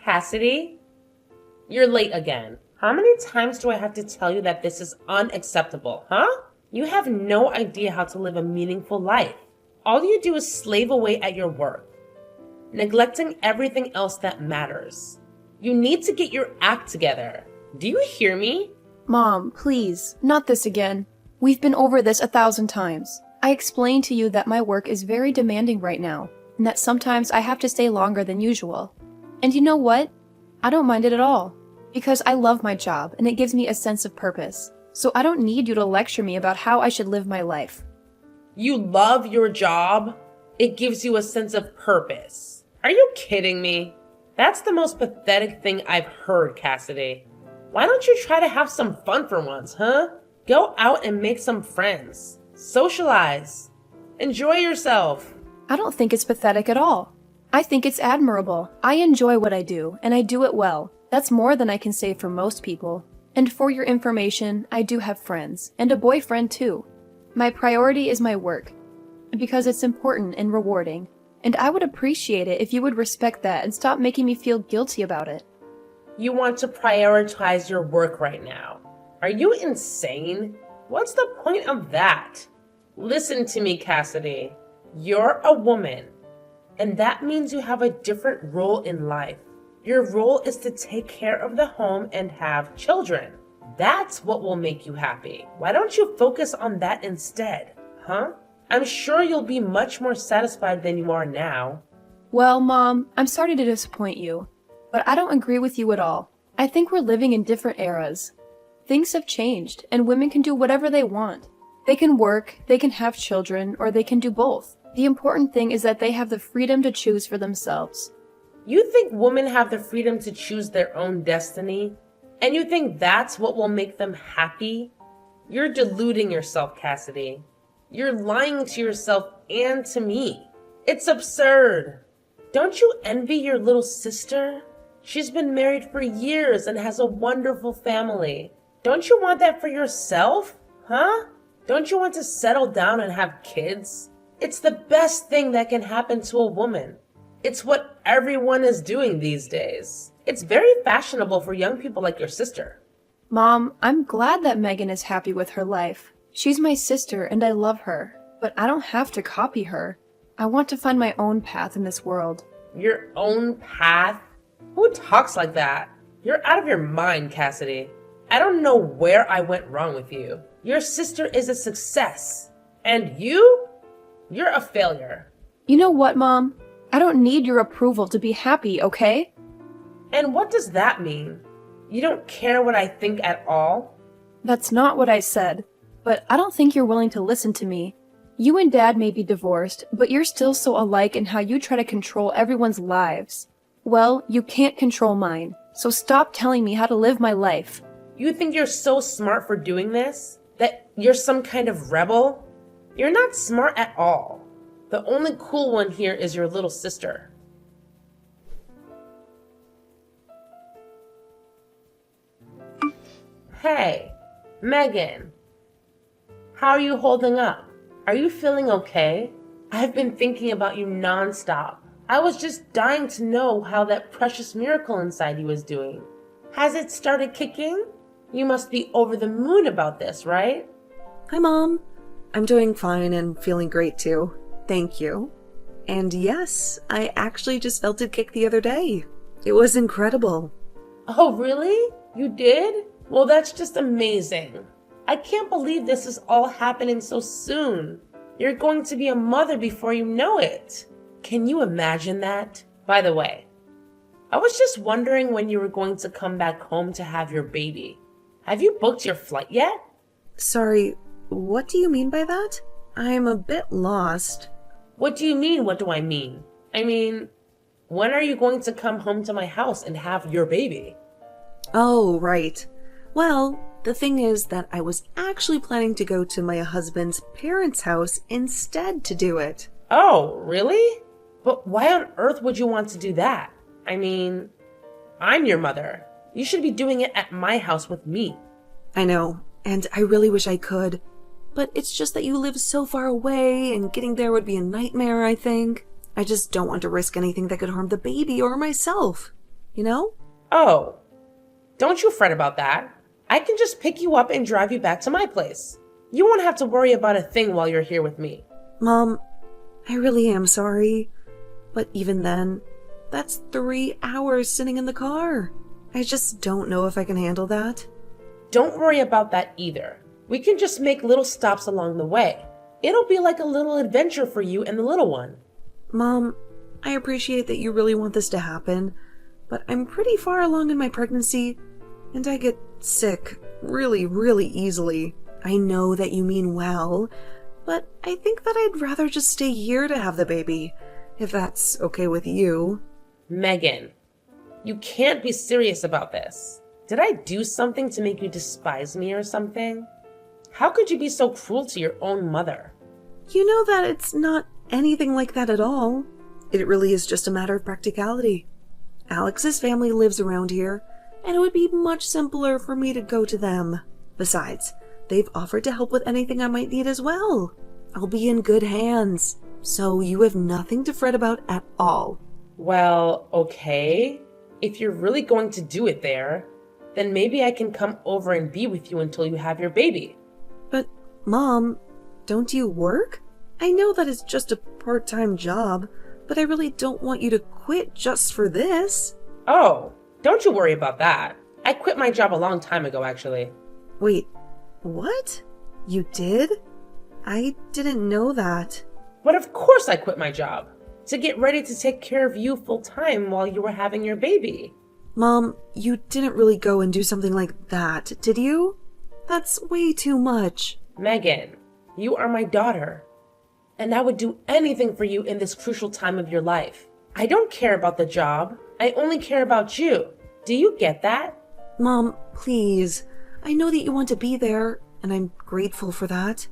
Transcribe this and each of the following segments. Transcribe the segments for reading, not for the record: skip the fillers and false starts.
Cassidy, you're late again. How many times do I have to tell you that this is unacceptable, huh? You have no idea how to live a meaningful life. All you do is slave away at your work, neglecting everything else that matters. You need to get your act together. Do you hear me? Mom, please, not this again. We've been over this 1,000 times. I explained to you that my work is very demanding right now, and that sometimes I have to stay longer than usual. And you know what? I don't mind it at all, because I love my job and it gives me a sense of purpose. So I don't need you to lecture me about how I should live my life. You love your job? It gives you a sense of purpose. Are you kidding me? That's the most pathetic thing I've heard, Cassidy. Why don't you try to have some fun for once, huh? Go out and make some friends. Socialize. Enjoy yourself. I don't think it's pathetic at all. I think it's admirable. I enjoy what I do, and I do it well. That's more than I can say for most people. And for your information, I do have friends, and a boyfriend too. My priority is my work, because it's important and rewarding, and I would appreciate it if you would respect that and stop making me feel guilty about it. You want to prioritize your work right now. Are you insane? What's the point of that? Listen to me, Cassidy. You're a woman, and that means you have a different role in life. Your role is to take care of the home and have children. That's what will make you happy. Why don't you focus on that instead, huh? I'm sure you'll be much more satisfied than you are now. Well, Mom, I'm sorry to disappoint you, but I don't agree with you at all. I think we're living in different eras. Things have changed, and women can do whatever they want. They can work, they can have children, or they can do both. The important thing is that they have the freedom to choose for themselves. You think women have the freedom to choose their own destiny? And you think that's what will make them happy? You're deluding yourself, Cassidy. You're lying to yourself and to me. It's absurd. Don't you envy your little sister? She's been married for years and has a wonderful family. Don't you want that for yourself? Huh? Don't you want to settle down and have kids? It's the best thing that can happen to a woman. It's what everyone is doing these days. It's very fashionable for young people like your sister. Mom, I'm glad that Megan is happy with her life. She's my sister and I love her, but I don't have to copy her. I want to find my own path in this world. Your own path? Who talks like that? You're out of your mind, Cassidy. I don't know where I went wrong with you. Your sister is a success. And you're a failure. You know what, Mom? I don't need your approval to be happy, okay? And what does that mean? You don't care what I think at all? That's not what I said, but I don't think you're willing to listen to me. You and Dad may be divorced, but you're still so alike in how you try to control everyone's lives. Well, you can't control mine, so stop telling me how to live my life. You think you're so smart for doing this? That you're some kind of rebel? You're not smart at all. The only cool one here is your little sister. Hey, Megan. How are you holding up? Are you feeling okay? I've been thinking about you nonstop. I was just dying to know how that precious miracle inside you is doing. Has it started kicking? You must be over the moon about this, right? Hi, Mom. I'm doing fine and feeling great too. Thank you. And yes, I actually just felt it kick the other day. It was incredible. Oh, really? You did? Well, that's just amazing. I can't believe this is all happening so soon. You're going to be a mother before you know it. Can you imagine that? By the way, I was just wondering when you were going to come back home to have your baby. Have you booked your flight yet? Sorry, what do you mean by that? I'm a bit lost. What do you mean, what do I mean? I mean, when are you going to come home to my house and have your baby? Oh, right. Well, the thing is that I was actually planning to go to my husband's parents' house instead to do it. Oh, really? But why on earth would you want to do that? I mean, I'm your mother. You should be doing it at my house with me. I know, and I really wish I could. But it's just that you live so far away, and getting there would be a nightmare, I think. I just don't want to risk anything that could harm the baby or myself. you know? Oh, don't you fret about that. I can just pick you up and drive you back to my place. You won't have to worry about a thing while you're here with me. Mom, I really am sorry. But even then, that's 3 hours sitting in the car. I just don't know if I can handle that. Don't worry about that either. We can just make little stops along the way. It'll be like a little adventure for you and the little one. Mom, I appreciate that you really want this to happen, but I'm pretty far along in my pregnancy, and I get sick really, really easily. I know that you mean well, but I think that I'd rather just stay here to have the baby, if that's okay with you. Megan, you can't be serious about this. Did I do something to make you despise me or something? How could you be so cruel to your own mother? You know that it's not anything like that at all. It really is just a matter of practicality. Alex's family lives around here, and it would be much simpler for me to go to them. Besides, they've offered to help with anything I might need as well. I'll be in good hands, so you have nothing to fret about at all. Well, okay. If you're really going to do it there, then maybe I can come over and be with you until you have your baby. But, Mom, don't you work? I know that it's just a part-time job, but I really don't want you to quit just for this. Oh, don't you worry about that. I quit my job a long time ago, actually. Wait, what? You did? I didn't know that. But of course I quit my job. To get ready to take care of you full time while you were having your baby. Mom, you didn't really go and do something like that, did you? That's way too much. Megan, you are my daughter. And I would do anything for you in this crucial time of your life. I don't care about the job. I only care about you. Do you get that? Mom, please. I know that you want to be there, and I'm grateful for that.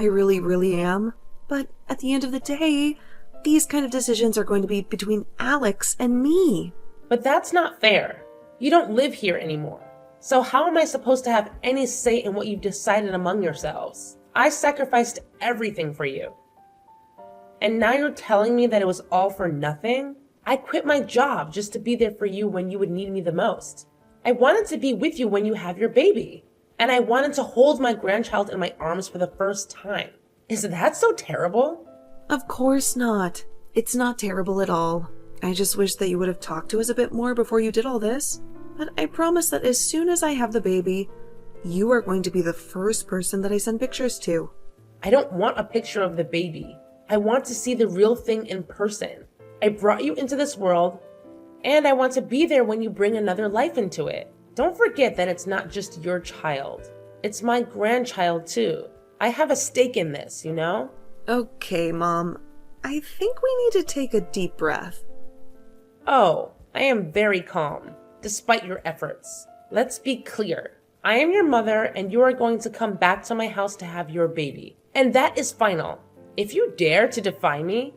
I really, really am. But at the end of the day, these kind of decisions are going to be between Alex and me. But that's not fair. You don't live here anymore. So how am I supposed to have any say in what you've decided among yourselves? I sacrificed everything for you. And now you're telling me that it was all for nothing? I quit my job just to be there for you when you would need me the most. I wanted to be with you when you have your baby. And I wanted to hold my grandchild in my arms for the first time. Is that so terrible? Of course not. It's not terrible at all. I just wish that you would have talked to us a bit more before you did all this. But I promise that as soon as I have the baby, you are going to be the first person that I send pictures to. I don't want a picture of the baby. I want to see the real thing in person. I brought you into this world, and I want to be there when you bring another life into it. Don't forget that it's not just your child. It's my grandchild too. I have a stake in this, you know? Okay, Mom. I think we need to take a deep breath. Oh, I am very calm, despite your efforts. Let's be clear. I am your mother, and you are going to come back to my house to have your baby. And that is final. If you dare to defy me,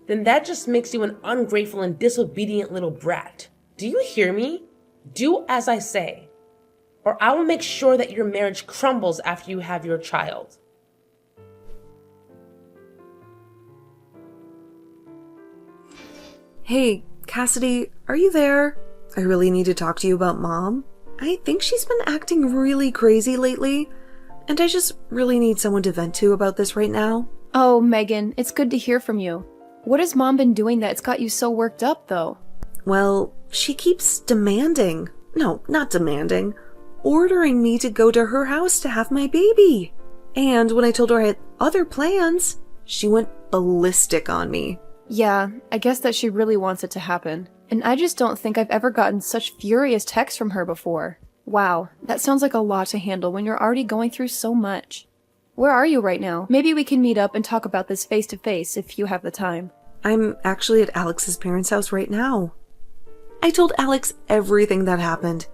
then that just makes you an ungrateful and disobedient little brat. Do you hear me? Do as I say, or I will make sure that your marriage crumbles after you have your child. Hey, Cassidy, are you there? I really need to talk to you about Mom. I think she's been acting really crazy lately, and I just really need someone to vent to about this right now. Oh, Megan, it's good to hear from you. What has Mom been doing that's got you so worked up, though? Well, she keeps demanding. No, not demanding. Ordering me to go to her house to have my baby. And when I told her I had other plans, she went ballistic on me. Yeah, I guess that she really wants it to happen. And I just don't think I've ever gotten such furious texts from her before. Wow, that sounds like a lot to handle when you're already going through so much. Where are you right now? Maybe we can meet up and talk about this face to face if you have the time. I'm actually at Alex's parents' house right now. I told Alex everything that happened,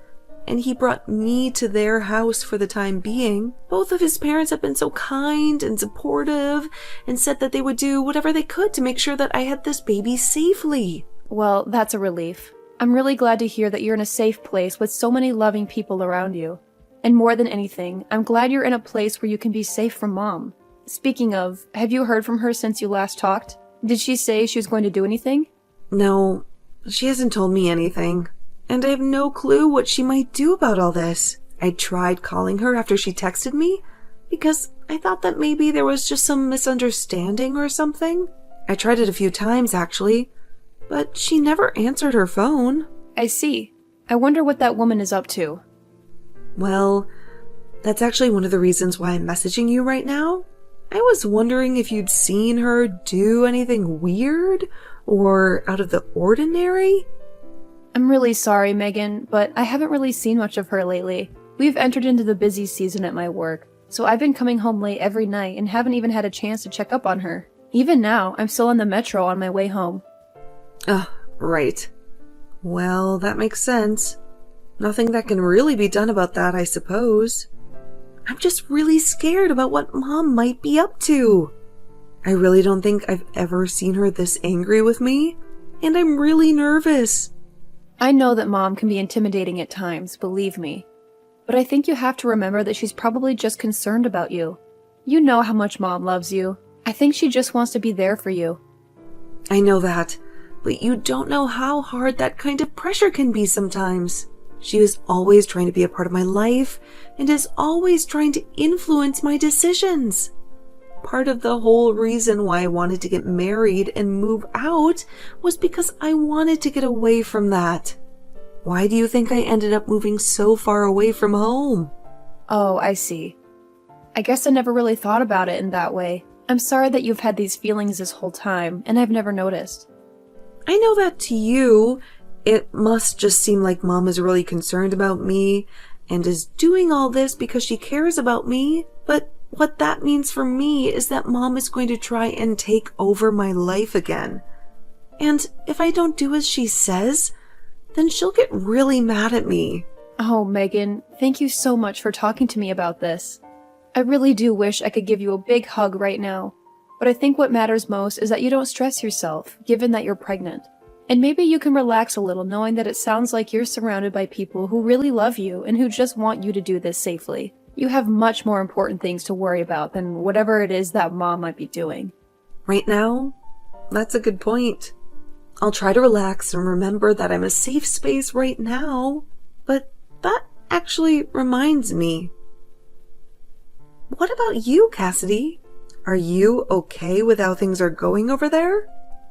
and he brought me to their house for the time being. Both of his parents have been so kind and supportive and said that they would do whatever they could to make sure that I had this baby safely. Well, that's a relief. I'm really glad to hear that you're in a safe place with so many loving people around you. And more than anything, I'm glad you're in a place where you can be safe from Mom. Speaking of, have you heard from her since you last talked? Did she say she was going to do anything? No, she hasn't told me anything. and I have no clue what she might do about all this. I tried calling her after she texted me because I thought that maybe there was just some misunderstanding or something. I tried it a few times, actually, but she never answered her phone. I see. I wonder what that woman is up to. Well, that's actually one of the reasons why I'm messaging you right now. I was wondering if you'd seen her do anything weird or out of the ordinary. I'm really sorry, Megan, but I haven't really seen much of her lately. We've entered into the busy season at my work, so I've been coming home late every night and haven't even had a chance to check up on her. Even now, I'm still on the metro on my way home. Right. Well, that makes sense. Nothing that can really be done about that, I suppose. I'm just really scared about what Mom might be up to. I really don't think I've ever seen her this angry with me, and I'm really nervous. I know that Mom can be intimidating at times, believe me. But I think you have to remember that she's probably just concerned about you. You know how much Mom loves you. I think she just wants to be there for you. I know that, but you don't know how hard that kind of pressure can be sometimes. She is always trying to be a part of my life and is always trying to influence my decisions. Part of the whole reason why I wanted to get married and move out was because I wanted to get away from that. Why do you think I ended up moving so far away from home? Oh, I see. I guess I never really thought about it in that way. I'm sorry that you've had these feelings this whole time, and I've never noticed. I know that to you, it must just seem like Mom is really concerned about me and is doing all this because she cares about me, but what that means for me is that Mom is going to try and take over my life again. And if I don't do as she says, then she'll get really mad at me. Oh, Megan, thank you so much for talking to me about this. I really do wish I could give you a big hug right now, but I think what matters most is that you don't stress yourself, given that you're pregnant. And maybe you can relax a little knowing that it sounds like you're surrounded by people who really love you and who just want you to do this safely. You have much more important things to worry about than whatever it is that Mom might be doing. Right now? That's a good point. I'll try to relax and remember that I'm a safe space right now. But that actually reminds me. What about you, Cassidy? Are you okay with how things are going over there?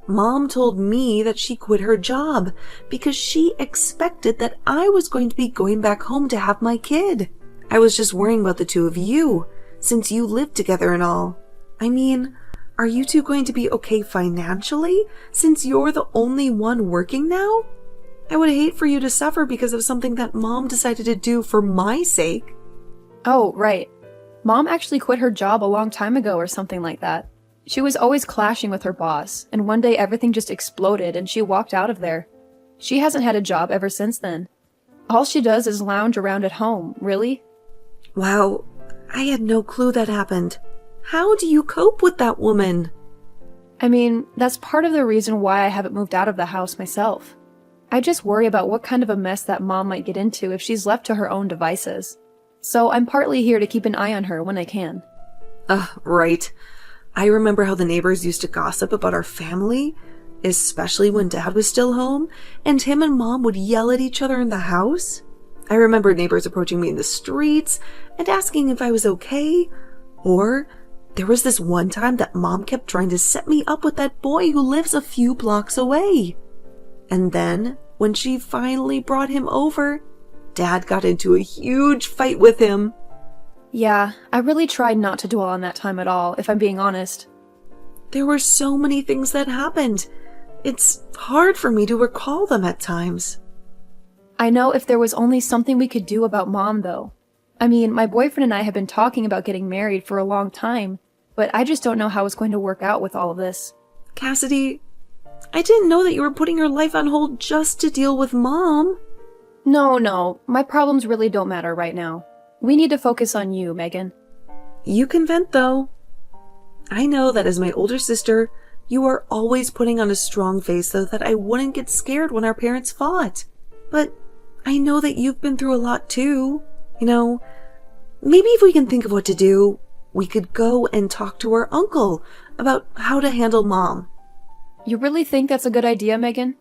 Mom told me that she quit her job because she expected that I was going to be going back home to have my kid. I was just worrying about the two of you, since you live together and all. I mean, are you two going to be okay financially, since you're the only one working now? I would hate for you to suffer because of something that Mom decided to do for my sake. Oh, right. Mom actually quit her job a long time ago or something like that. She was always clashing with her boss, and one day everything just exploded and she walked out of there. She hasn't had a job ever since then. All she does is lounge around at home, really? Wow, I had no clue that happened. How do you cope with that woman? I mean, that's part of the reason why I haven't moved out of the house myself. I just worry about what kind of a mess that Mom might get into if she's left to her own devices. So I'm partly here to keep an eye on her when I can. Right. I remember how the neighbors used to gossip about our family, especially when Dad was still home, and him and Mom would yell at each other in the house. I remember neighbors approaching me in the streets and asking if I was okay. Or there was this one time that Mom kept trying to set me up with that boy who lives a few blocks away. And then, when she finally brought him over, Dad got into a huge fight with him. Yeah, I really tried not to dwell on that time at all, if I'm being honest. There were so many things that happened. It's hard for me to recall them at times. I know if there was only something we could do about Mom, though. I mean, my boyfriend and I have been talking about getting married for a long time, but I just don't know how it's going to work out with all of this. Cassidy, I didn't know that you were putting your life on hold just to deal with Mom. No, my problems really don't matter right now. We need to focus on you, Megan. You can vent, though. I know that as my older sister, you are always putting on a strong face so that I wouldn't get scared when our parents fought. But I know that you've been through a lot too. You know, maybe if we can think of what to do, we could go and talk to our uncle about how to handle Mom. You really think that's a good idea, Megan?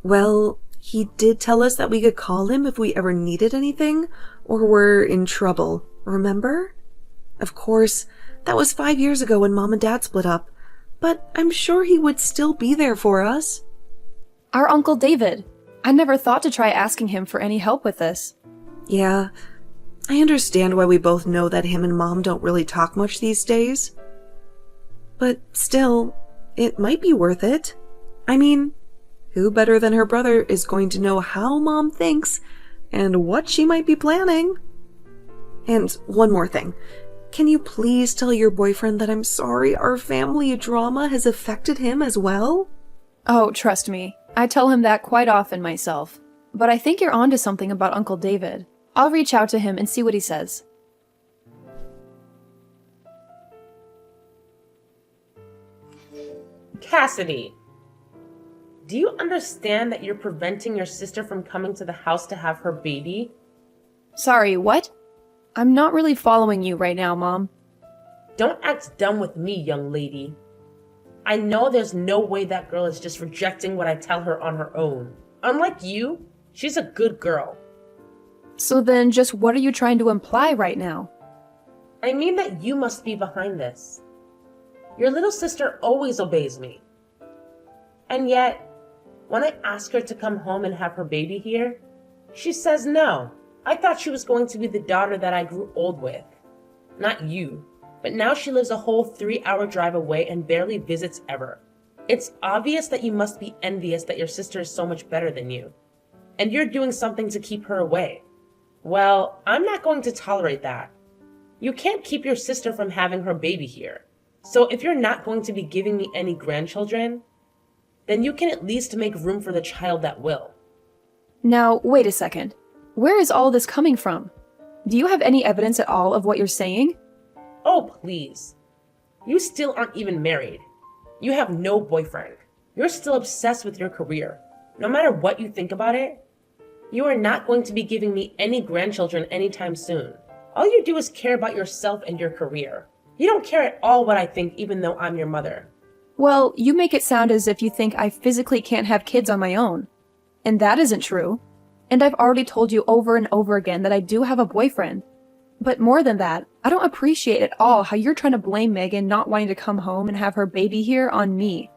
Well, He did tell us that we could call him if we ever needed anything or were in trouble, remember? Of course, that was 5 years ago when Mom and Dad split up, but I'm sure he would still be there for us. Our Uncle David. I never thought to try asking him for any help with this. Yeah, I understand why we both know that him and Mom don't really talk much these days. But still, it might be worth it. I mean, who better than her brother is going to know how Mom thinks and what she might be planning? And one more thing. Can you please tell your boyfriend that I'm sorry our family drama has affected him as well? Oh, trust me. I tell him that quite often myself. But I think you're onto something about Uncle David. I'll reach out to him and see what he says. Cassidy, do you understand that you're preventing your sister from coming to the house to have her baby? Sorry, what? I'm not really following you right now, Mom. Don't act dumb with me, young lady. I know there's no way that girl is just rejecting what I tell her on her own. Unlike you, she's a good girl. So then just what are you trying to imply right now? I mean that you must be behind this. Your little sister always obeys me. And yet, when I ask her to come home and have her baby here, she says no. I thought she was going to be the daughter that I grew old with. Not you. But now she lives a whole 3-hour drive away and barely visits ever. It's obvious that you must be envious that your sister is so much better than you. And you're doing something to keep her away. Well, I'm not going to tolerate that. You can't keep your sister from having her baby here. So if you're not going to be giving me any grandchildren, then you can at least make room for the child that will. Now, wait a second. Where is all this coming from? Do you have any evidence at all of what you're saying? Oh, please. You still aren't even married. You have no boyfriend. You're still obsessed with your career. No matter what you think about it, you are not going to be giving me any grandchildren anytime soon. All you do is care about yourself and your career. You don't care at all what I think, even though I'm your mother. Well, you make it sound as if you think I physically can't have kids on my own. And that isn't true. And I've already told you over and over again that I do have a boyfriend. But more than that, I don't appreciate at all how you're trying to blame Megan not wanting to come home and have her baby here on me.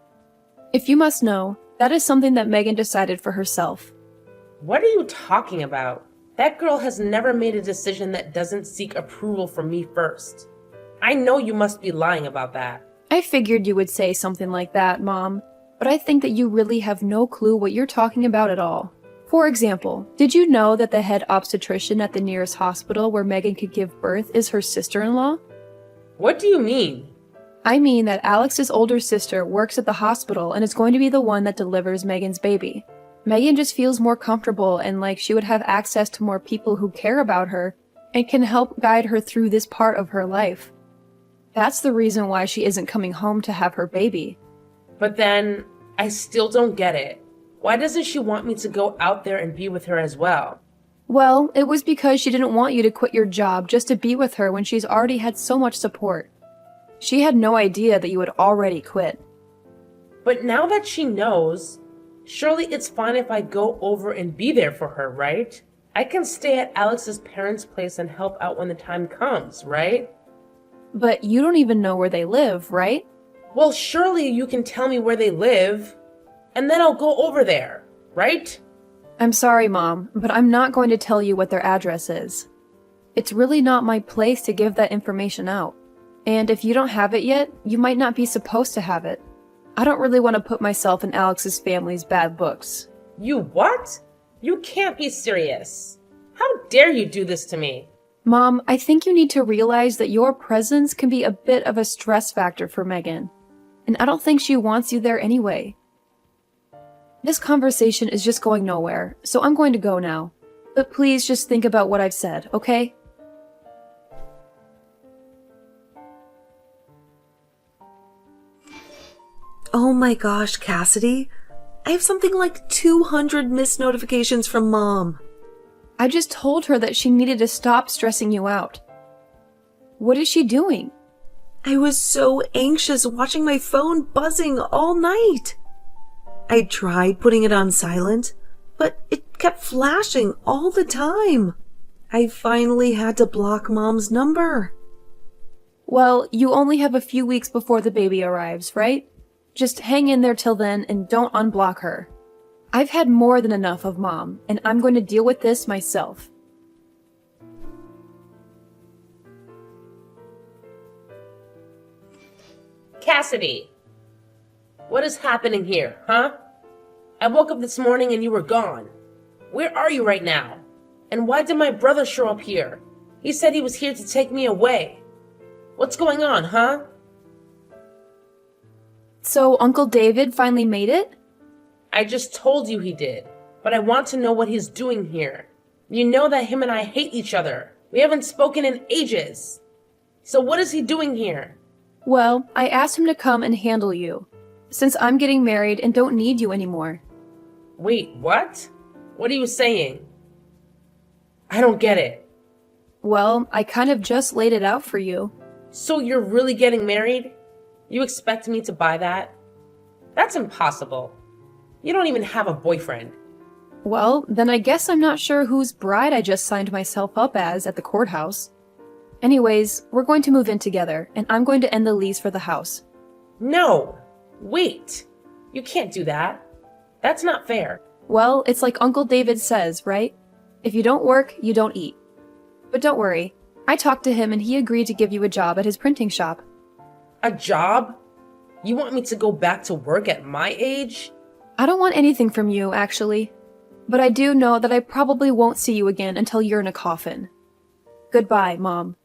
If you must know, that is something that Megan decided for herself. What are you talking about? That girl has never made a decision that doesn't seek approval from me first. I know you must be lying about that. I figured you would say something like that, Mom, but I think that you really have no clue what you're talking about at all. For example, did you know that the head obstetrician at the nearest hospital where Megan could give birth is her sister-in-law? What do you mean? I mean that Alex's older sister works at the hospital and is going to be the one that delivers Megan's baby. Megan just feels more comfortable and like she would have access to more people who care about her and can help guide her through this part of her life. That's the reason why she isn't coming home to have her baby. But then, I still don't get it. Why doesn't she want me to go out there and be with her as well? Well, it was because she didn't want you to quit your job just to be with her when she's already had so much support. She had no idea that you had already quit. But now that she knows, surely it's fine if I go over and be there for her, right? I can stay at Alex's parents' place and help out when the time comes, right? But you don't even know where they live, right? Well, surely you can tell me where they live, and then I'll go over there, right? I'm sorry, Mom, but I'm not going to tell you what their address is. It's really not my place to give that information out. And if you don't have it yet, you might not be supposed to have it. I don't really want to put myself in Alex's family's bad books. You what? You can't be serious. How dare you do this to me? Mom, I think you need to realize that your presence can be a bit of a stress factor for Megan. And I don't think she wants you there anyway. This conversation is just going nowhere, so I'm going to go now. But please just think about what I've said, okay? Oh my gosh, Cassidy. I have something like 200 missed notifications from Mom. I just told her that she needed to stop stressing you out. What is she doing? I was so anxious watching my phone buzzing all night. I tried putting it on silent, but it kept flashing all the time. I finally had to block Mom's number. Well, you only have a few weeks before the baby arrives, right? Just hang in there till then and don't unblock her. I've had more than enough of Mom, and I'm going to deal with this myself. Cassidy! What is happening here, huh? I woke up this morning and you were gone. Where are you right now? And why did my brother show up here? He said he was here to take me away. What's going on, huh? So Uncle David finally made it? I just told you he did, but I want to know what he's doing here. You know that him and I hate each other. We haven't spoken in ages. So what is he doing here? Well, I asked him to come and handle you, since I'm getting married and don't need you anymore. Wait, what? What are you saying? I don't get it. Well, I kind of just laid it out for you. So you're really getting married? You expect me to buy that? That's impossible. You don't even have a boyfriend. Well, then I guess I'm not sure whose bride I just signed myself up as at the courthouse. Anyways, we're going to move in together, and I'm going to end the lease for the house. No! Wait! You can't do that. That's not fair. Well, it's like Uncle David says, right? If you don't work, you don't eat. But don't worry, I talked to him and he agreed to give you a job at his printing shop. A job? You want me to go back to work at my age? I don't want anything from you, actually. But I do know that I probably won't see you again until you're in a coffin. Goodbye, Mom.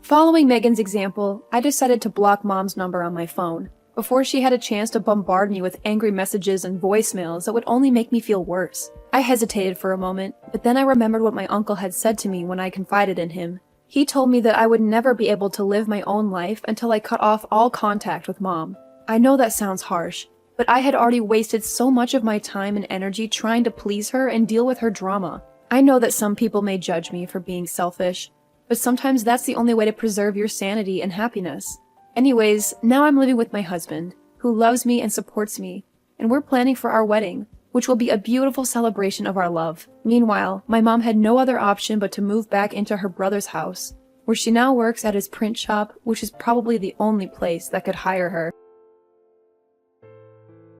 Following Megan's example, I decided to block Mom's number on my phone before she had a chance to bombard me with angry messages and voicemails that would only make me feel worse. I hesitated for a moment, but then I remembered what my uncle had said to me when I confided in him. He told me that I would never be able to live my own life until I cut off all contact with Mom. I know that sounds harsh, but I had already wasted so much of my time and energy trying to please her and deal with her drama. I know that some people may judge me for being selfish, but sometimes that's the only way to preserve your sanity and happiness. Anyways, now I'm living with my husband, who loves me and supports me, and we're planning for our wedding, which will be a beautiful celebration of our love. Meanwhile, my mom had no other option but to move back into her brother's house, where she now works at his print shop, which is probably the only place that could hire her.